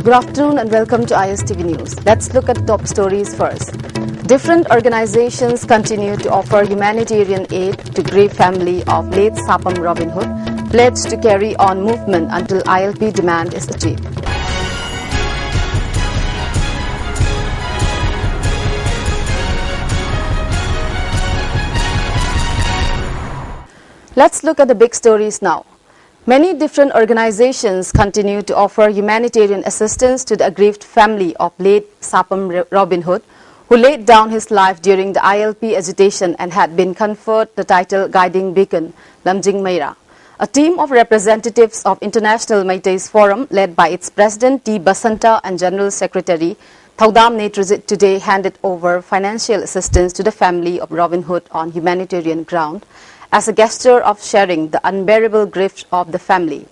Good afternoon and welcome to ISTV News. Let's look at top stories first. Different organizations continue to offer humanitarian aid to grieved family of late Sapam Robin Hood, pledged to carry on movement until ILP demand is achieved. Let's look at the big stories now. Many different organizations continue to offer humanitarian assistance to the aggrieved family of late Sapam Robin Hood, who laid down his life during the ILP agitation and had been conferred the title Guiding Beacon, Lamjing Meira. A team of representatives of International Meiteis Forum, led by its President T. Basanta and General Secretary Thaudam Netrizit, today handed over financial assistance to the family of Robin Hood on humanitarian ground, as a gesture of sharing the unbearable grief of the family.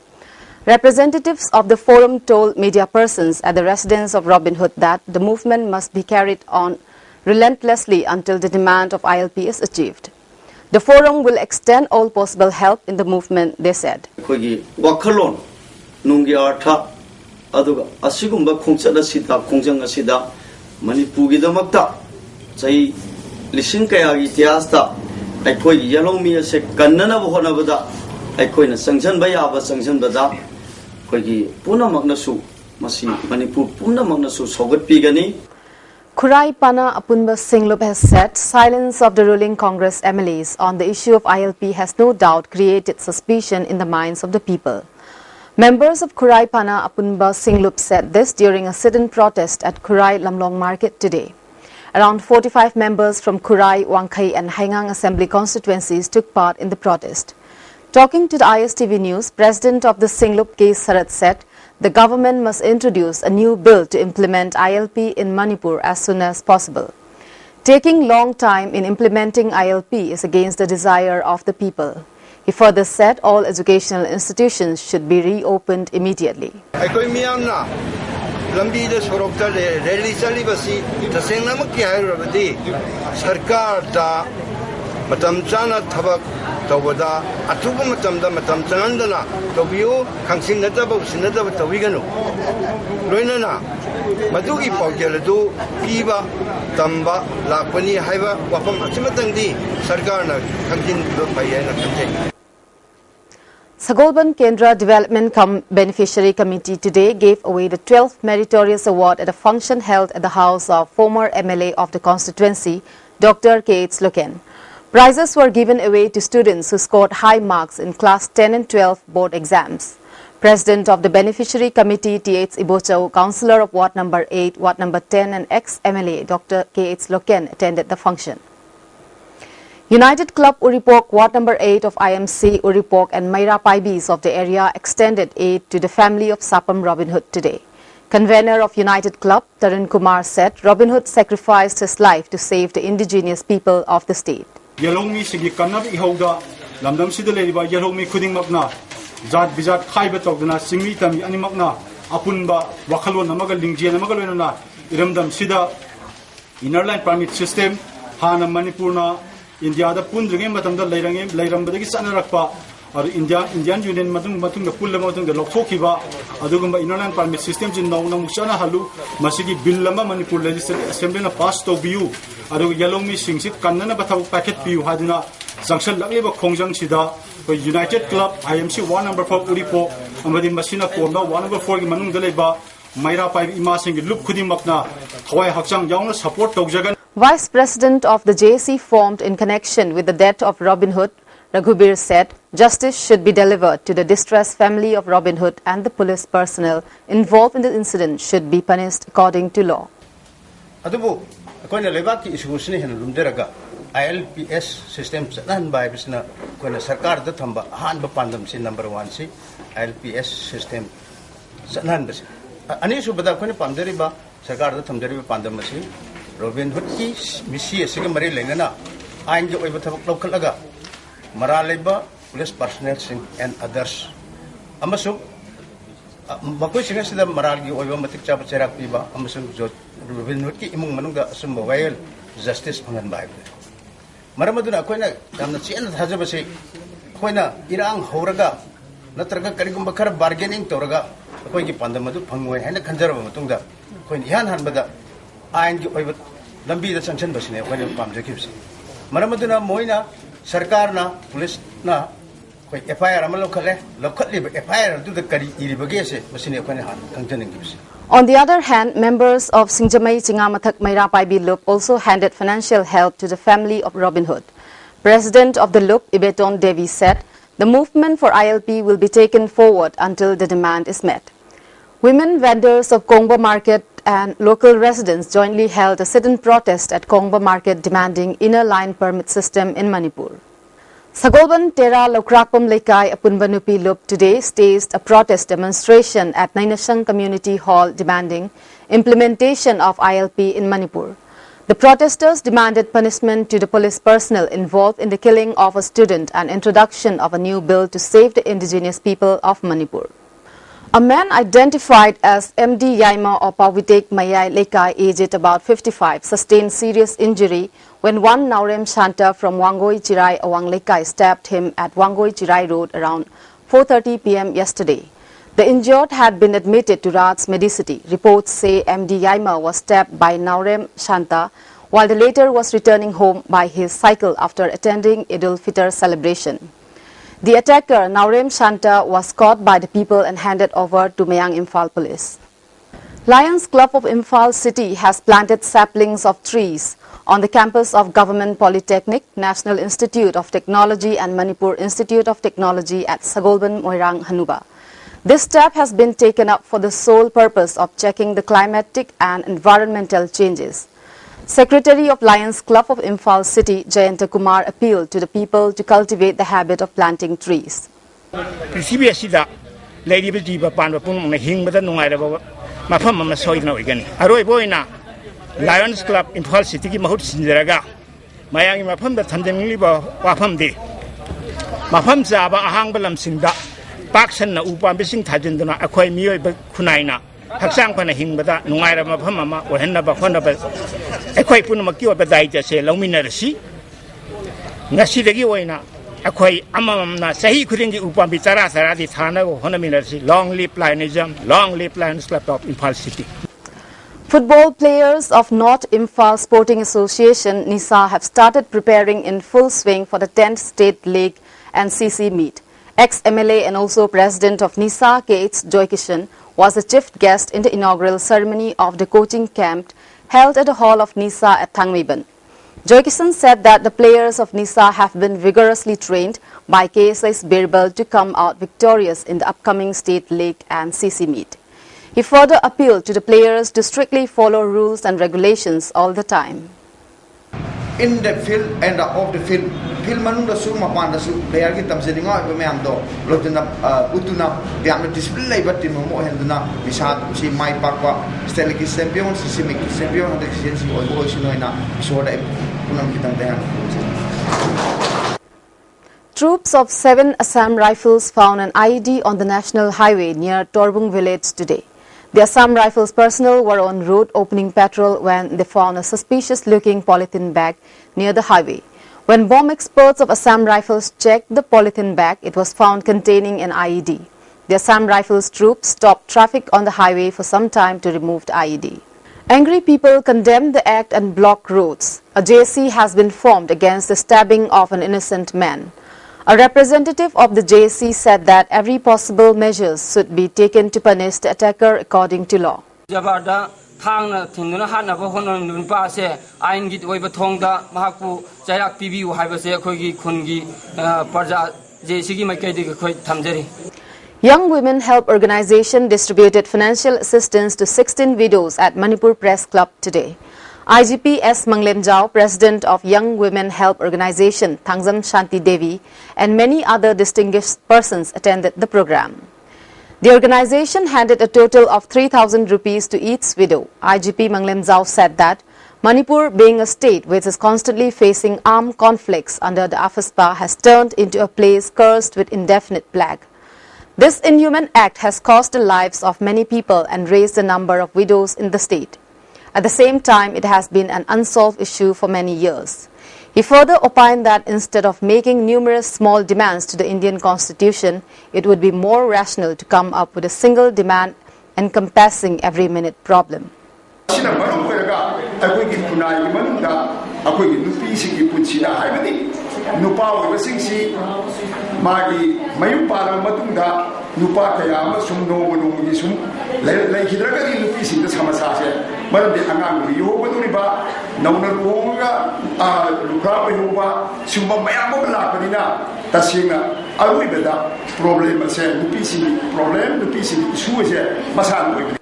Representatives of the forum told media persons at the residence of Robin Hood that the movement must be carried on relentlessly until the demand of ILP is achieved. The forum will extend all possible help in the movement, they said. ꯑꯩꯈꯣꯏꯒꯤ ꯌꯦꯜꯂꯣꯃꯤ ꯑꯁꯦ ꯀꯟꯅꯅꯕ ꯍꯣꯠꯅꯕꯗ ꯑꯩꯈꯣꯏꯅ ꯆꯪꯁꯟꯕ ꯌꯥꯕ ꯆꯪꯁꯟꯕꯗ ꯑꯩꯈꯣꯏꯒꯤ ꯄꯨꯝꯅꯃꯛꯅꯁꯨ ꯃꯁꯤ Manipur ꯄꯨꯝꯅꯃꯛꯅꯁꯨ ꯁꯧꯒꯠꯄꯤꯒꯅꯤ. Kurai Pana Apunba Singlup has said silence of the ruling Congress MLAs on the issue of ILP has no doubt created suspicion in the minds of the people. Members of Kurai Pana Apunba Singlup said this during a sit-in protest at Kurai Lamlong Market today. Around 45 members from Kurai, Wangkai and Haingang Assembly constituencies took part in the protest. Talking to the ISTV News, President of the Singlup K. Sarat said the government must introduce a new bill to implement ILP in Manipur as soon as possible. Taking long time in implementing ILP is against the desire of the people. He further said all educational institutions should be reopened immediately. लंबी दे सोरक्ता rally चली बसी तसेंगना मक्की हायरबदी सरकार दा मतम चाना थबक तवदा अथुब मतमदा मतम चनंदना तबियो खंसिनदब सिनदब तविगनु लोइनना मदुगी पाउजेलदु पीबा तंबा लापनी हायबा वफम अचमतंगदी सरकारना खंजिन फैयना खंजे. Sagolban Kendra Development Beneficiary Committee today gave away the 12th Meritorious Award at a function held at the house of former MLA of the constituency, Dr. K.H. Loken. Prizes were given away to students who scored high marks in class 10 and 12 board exams. President of the Beneficiary Committee, T.H. Ibochau, Councillor of Ward Number 8, Ward Number 10 and ex-MLA, Dr. K.H. Loken attended the function. United Club Uripok, Ward Number 8 of IMC Uripok and Meira Paibis of the area extended aid to the family of Sapam Robin Hood today. Convener of United Club, Tarun Kumar, said Robin Hood sacrificed his life to save the indigenous people of the state. Yalomi sigi kanab ihoda lamdam sidale ba yalomi khuding makna zat bizat khaiba togdana singmi tami ani makna apunba wakhalon amaga lingjian amaga loina iramdam sida inner line permit system hana manipurna India da pundringe matamda lairambadagi sanarakpa or Indian Union matung the pulla matung the lokhokiba adugumba inland permit system in nauna muksana halu masigi billama Manipur legislative assembly na pass to biu adu yalomi singsit kannana bathaw packet biu hadina sanction lagleba khongjang sida United Club IMC 1 number 4 Uripo amadi masina formna 1 number 4 gi manung daleba Meira Pai ima sing lup khudimakna thawai hakchang yauna support tawjagan. Vice President of the JC formed in connection with the death of Robin Hood, Raghubir, said justice should be delivered to the distressed family of Robin Hood and the police personnel involved in the incident should be punished according to law. Adubu, akoina lebaki isugusni hen lumderaga ILPS system nan bai bisna koina sarkar da thamba han ba pandam si number 1 si ILPS system nan bas ani su bada koina pamderi ba sarkar da thamderi ba pandam si Robin Hood ki misi asiga mari lengana ain jo iba thabak lokhalaga maraleba police personnel and others amasuk bakoi singa sida maral gi oiba matik chapa cherak piba amasuk jo Robin Hood ki imung manungda asumba wail justice phangan bai maramaduna koina yamna chen thajabase koina irang horaga natraga karigumba khara bargaining toraga ꯑꯩꯈꯣꯏꯒꯤ ꯄꯥꯟꯗꯝ ꯑꯗꯨ ꯐꯪꯉꯣꯏ ꯍꯥꯏꯅ ꯈꯟꯖꯔꯕ ꯃꯇꯨꯡꯗ ꯑꯩꯈꯣꯏꯅ ꯏꯍꯥꯟ ꯍꯥꯟꯕꯗ ꯑꯥꯏꯟꯒꯤ ꯑꯣꯏꯕ ꯂꯝꯕꯤꯗ ꯆꯪꯁꯤꯟꯕꯁꯤꯅꯦ ꯑꯩꯈꯣꯏꯅ ꯄꯥꯝꯖꯈꯤꯕꯁꯤ ꯃꯔꯝ ꯑꯗꯨꯅ ꯃꯣꯏꯅ ꯁꯔꯀꯥꯔꯅ ꯄꯨꯂꯤꯁꯅ ꯑꯩꯈꯣꯏ FIR ꯑꯃ ꯂꯧꯈꯠꯂꯤꯕ FIR ꯑꯗꯨꯗ ꯀꯔꯤ ꯏꯔꯤꯕꯒꯦꯁꯦ ꯃꯁꯤꯅꯤ ꯑꯩꯈꯣꯏꯅ ꯍꯥꯟꯅ ꯈꯪꯖꯅꯤꯡꯈꯤꯕꯁꯤ. On the other hand, members of Singjamai Chingamathak Mairapaibi Loop also handed financial help to the family of Robin Hood. President of the Loop, Ibeton Devi, said the movement for ILP will be taken forward until the demand is met. Women vendors of Kongba Market and local residents jointly held a sit-in protest at Kongba Market demanding inner line permit system in Manipur. Sagolban Tera Lokrakpam Lekai Apunbanupi Loop today staged a protest demonstration at Nainashang Community Hall demanding implementation of ILP in Manipur. The protesters demanded punishment to the police personnel involved in the killing of a student and introduction of a new bill to save the indigenous people of Manipur. A man identified as MD Yaima of Pawitek Mayai Lekai, aged about 55, sustained serious injury when one Naurem Shanta from Wangoi Chirai Awang Lekai stabbed him at Wangoi Chirai Road around 4:30 p.m. yesterday. The injured had been admitted to Raj's Medicity. Reports say MD Yaima was stabbed by Naurem Shanta while the latter was returning home by his cycle after attending Idul Fitr celebration. The attacker, Naurem Shanta, was caught by the people and handed over to Mayang Imphal police. Lions Club of Imphal City has planted saplings of trees on the campus of Government Polytechnic, National Institute of Technology and Manipur Institute of Technology at Sagolban Moirang Hanuba. This step has been taken up for the sole purpose of checking the climatic and environmental changes. Secretary of Lions Club of Imphal City, Jayanta Kumar, appealed to the people to cultivate the habit of planting trees. Lions Club Imphal City ki mahut sinjaraga mayangi mafam da thamjangli ba wafam de mafam jaba ahang balam singda paksan na upam bising thajinduna akhoi miyoi ba khunaina haksang phana hingbada nungaira mafam ama ohenna ba khona ba akhoi punma ki ba dai ja se lauminarsi ngasi dagi oina akhoi amamna sahi khudingi upam bi chara sara di thana go honaminarsi long live Lionism, long live Lions Club of Imphal City. Football players of North Imphal Sporting Association, NISA, have started preparing in full swing for the 10th State League and CC meet. Ex-MLA and also President of NISA, Kates Joykishan, was the chief guest in the inaugural ceremony of the coaching camp held at the hall of NISA at Thangmiban. Joykishan said that the players of NISA have been vigorously trained by KSI's Birbal to come out victorious in the upcoming State League and CC meet. He further appealed to the players to strictly follow rules and regulations all the time. In the field and off the field, field manunda su mapanda su player ki tamseninga bamyam do lotuna utuna yamna discipline lai batin mo henduna bisat si mai pakwa state champion systemic champion hande si oi sinoina soda punam kitang dayan. Troops of 7 Assam Rifles found an IED on the national highway near Torbung village today. The Assam Rifles personnel were en route opening patrol when they found a suspicious-looking polythene bag near the highway. When bomb experts of Assam Rifles checked the polythene bag, it was found containing an IED. The Assam Rifles troops stopped traffic on the highway for some time to remove the IED. Angry people condemned the act and blocked roads. A JC has been formed against the stabbing of an innocent man. A representative of the JC said that every possible measures should be taken to punish the attacker according to law. Young Women Help Organization distributed financial assistance to 16 widows at Manipur Press Club today. IGP S. Manglemjao, President of Young Women Help Organization, Thangzam Shanti Devi, and many other distinguished persons attended the program. The organization handed a total of 3,000 rupees to each widow. IGP Manglemjao said that Manipur, being a state which is constantly facing armed conflicts under the AFSPA, has turned into a place cursed with indefinite plague. This inhuman act has cost the lives of many people and raised the number of widows in the state. At the same time, it has been an unsolved issue for many years. He further opined that instead of making numerous small demands to the Indian constitution, it would be more rational to come up with a single demand encompassing every minute problem. nupa kaya ama sum no no sum lai hidraga di lupi sing da sama sa se maram de angang ri ho ba ba nauna ruonga lukra ba ho ba sum ba maya mo la pa dina tasinga arui beda problem se lupi sing problem lupi sing issue se masan ko.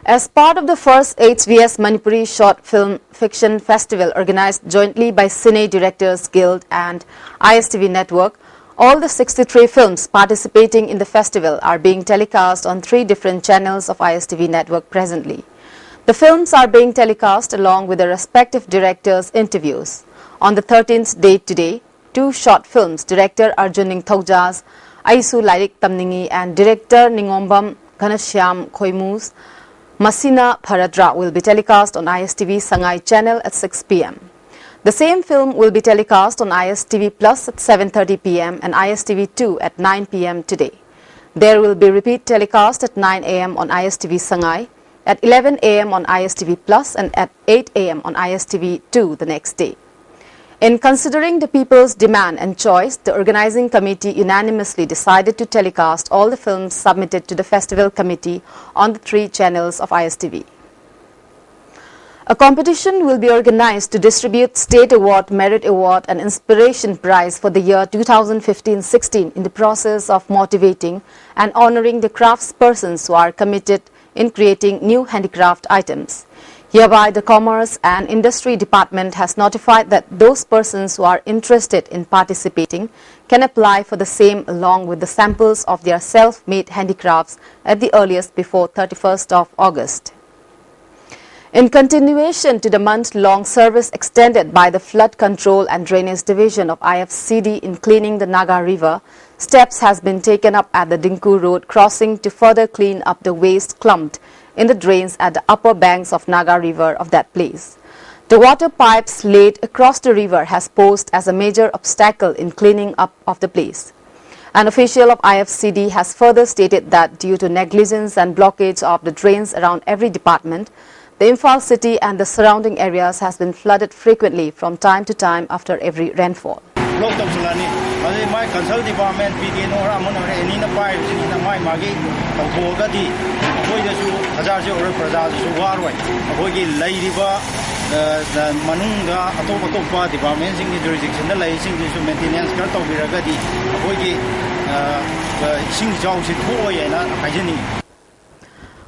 As part of the first HVS Manipuri Short Film Fiction Festival organized jointly by Cine Directors Guild and ISTV Network, all the 63 films participating in the festival are being telecast on 3 different channels of ISTV Network presently. The films are being telecast along with the respective directors' interviews. On the 13th date today, 2 short films, director Arjun Ningthauja's Aisu Lairik Tamningi and director Ningombam Ghanashyam Khoimu's Masina Bharadra will be telecast on ISTV Sangai channel at 6 p.m. The same film will be telecast on ISTV Plus at 7:30 p.m. and ISTV 2 at 9 p.m. today. There will be repeat telecast at 9 a.m. on ISTV Sangai, at 11 a.m. on ISTV Plus and at 8 a.m. on ISTV 2 the next day. In considering the people's demand and choice, the organizing committee unanimously decided to telecast all the films submitted to the festival committee on the 3 channels of ISTV. A competition will be organized to distribute State Award, Merit Award and Inspiration Prize for the year 2015-16 in the process of motivating and honoring the craftspersons who are committed in creating new handicraft items. Hereby, the Commerce and Industry Department has notified that those persons who are interested in participating can apply for the same along with the samples of their self-made handicrafts at the earliest before 31st of August. In continuation to the month-long service extended by the Flood Control and Drainage Division of IFCD in cleaning the Naga River, steps has been taken up at the Dinku Road crossing to further clean up the waste clumped in the drains at the upper banks of Naga River of that place. The water pipes laid across the river has posed as a major obstacle in cleaning up of the place. An official of IFCD has further stated that due to negligence and blockage of the drains around every department, the Imphal city and the surrounding areas has been flooded frequently from time to time after every rainfall. My consult department begin or any fire in my magi of Bogati, Boyasu, Hazajo or Prazazu Warway, Bogi Ladiva, the Manunga, Atopa departments in the jurisdiction, the lacing to maintenance, Karto Viragati, Bogi, Sing Joshi Boy and hygienic.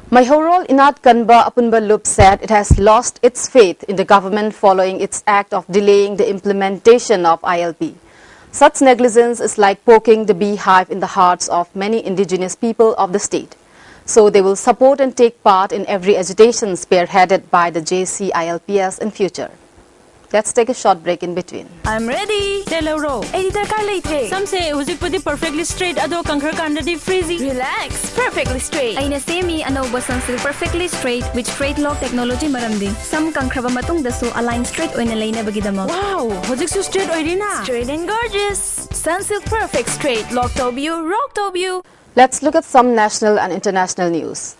Maihorol Inat Kanba Apunba Lup said it has lost its faith in the government following its act of delaying the implementation of ILP. Such negligence is like poking the beehive in the hearts of many indigenous people of the state. So they will support and take part in every agitation spearheaded by the JCILPS in future. Let's take a short break in between. I'm ready. Telero. Editor Carlate. Some say it was perfectly straight. Ado kankar kandadi freezy. Relax. Perfectly straight. Aina semi anoba sunsil perfectly straight with straight lock technology maramdi. Some kankraba matung daso align straight oina laina bagidamo. Wow. Hojik so straight oirina. Straight and gorgeous. Sunsilk perfect straight. Lock tobu. Rock tobu. Let's look at some national and international news.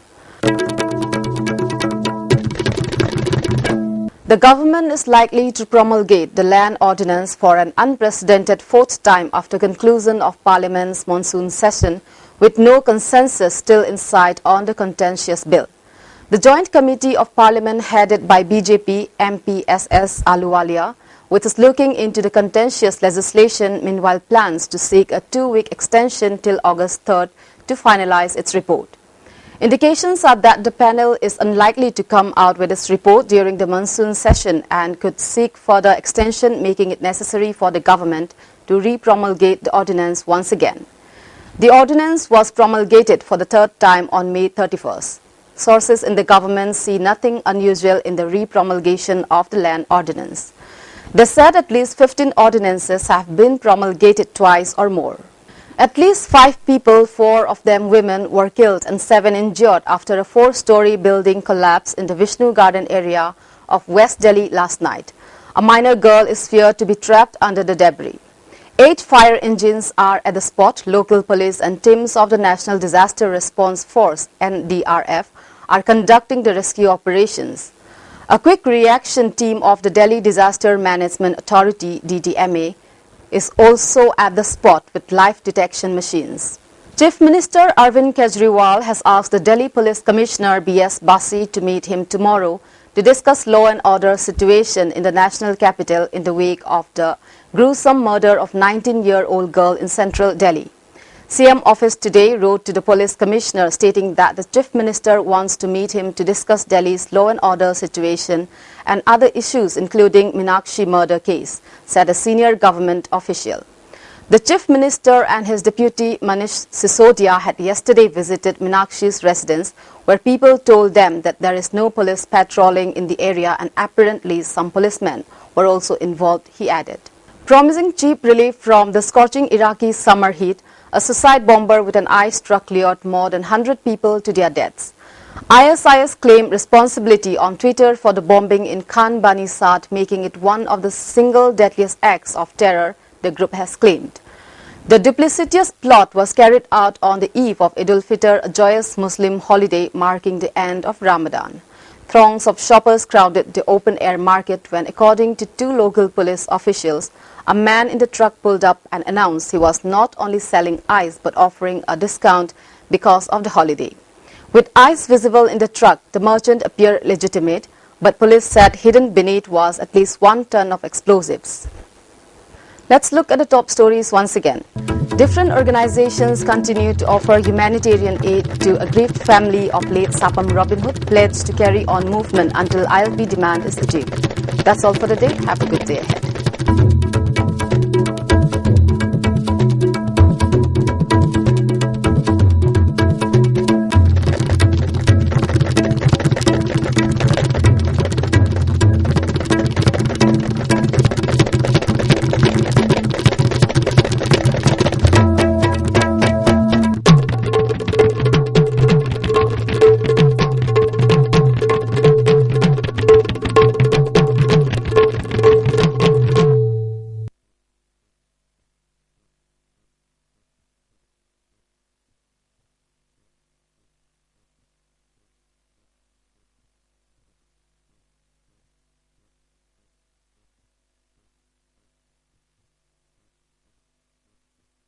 The government is likely to promulgate the land ordinance for an unprecedented 4th time after conclusion of Parliament's monsoon session, with no consensus still in sight on the contentious bill. The Joint Committee of Parliament headed by BJP MP SS Ahluwalia, which is looking into the contentious legislation, meanwhile plans to seek a 2-week extension till August 3rd to finalize its report. Indications are that the panel is unlikely to come out with its report during the monsoon session and could seek further extension, making it necessary for the government to re-promulgate the ordinance once again. The ordinance was promulgated for the 3rd time on May 31st. Sources in the government see nothing unusual in the re-promulgation of the land ordinance. They said at least 15 ordinances have been promulgated twice or more. At least 5 people, 4 of them women, were killed and 7 injured after a 4-story building collapsed in the Vishnu Garden area of West Delhi last night. A minor girl is feared to be trapped under the debris. 8 fire engines are at the spot. Local police and teams of the National Disaster Response Force (NDRF) are conducting the rescue operations. A quick reaction team of the Delhi Disaster Management Authority (DDMA) is also at the spot with live detection machines. Chief Minister Arvind Kejriwal has asked the Delhi Police Commissioner B.S. Basi to meet him tomorrow to discuss law and order situation in the national capital in the wake of the gruesome murder of 19-year-old girl in central Delhi. CM office today wrote to the police commissioner stating that the chief minister wants to meet him to discuss Delhi's law and order situation and other issues including Meenakshi murder case, said a senior government official. The chief minister and his deputy Manish Sisodia had yesterday visited Meenakshi's residence, where people told them that there is no police patrolling in the area and apparently some policemen were also involved, he added. Promising cheap relief from the scorching Iraqi summer heat, a suicide bomber with an ice truck lured more than 100 people to their deaths. ISIS claimed responsibility on Twitter for the bombing in Khan Bani Sad, making it one of the single deadliest acts of terror the group has claimed. The duplicitous plot was carried out on the eve of Eid al-Fitr, a joyous Muslim holiday marking the end of Ramadan. Throngs of shoppers crowded the open-air market when, according to 2 local police officials, a man in the truck pulled up and announced he was not only selling ice but offering a discount because of the holiday. With ice visible in the truck, the merchant appeared legitimate, but police said hidden beneath was at least 1 ton of explosives. Let's look at the top stories once again. Different organizations continue to offer humanitarian aid to a aggrieved family of late Sapam Robin Hood, pledged to carry on movement until ILP demand is achieved. That's all for the day. Have a good day ahead.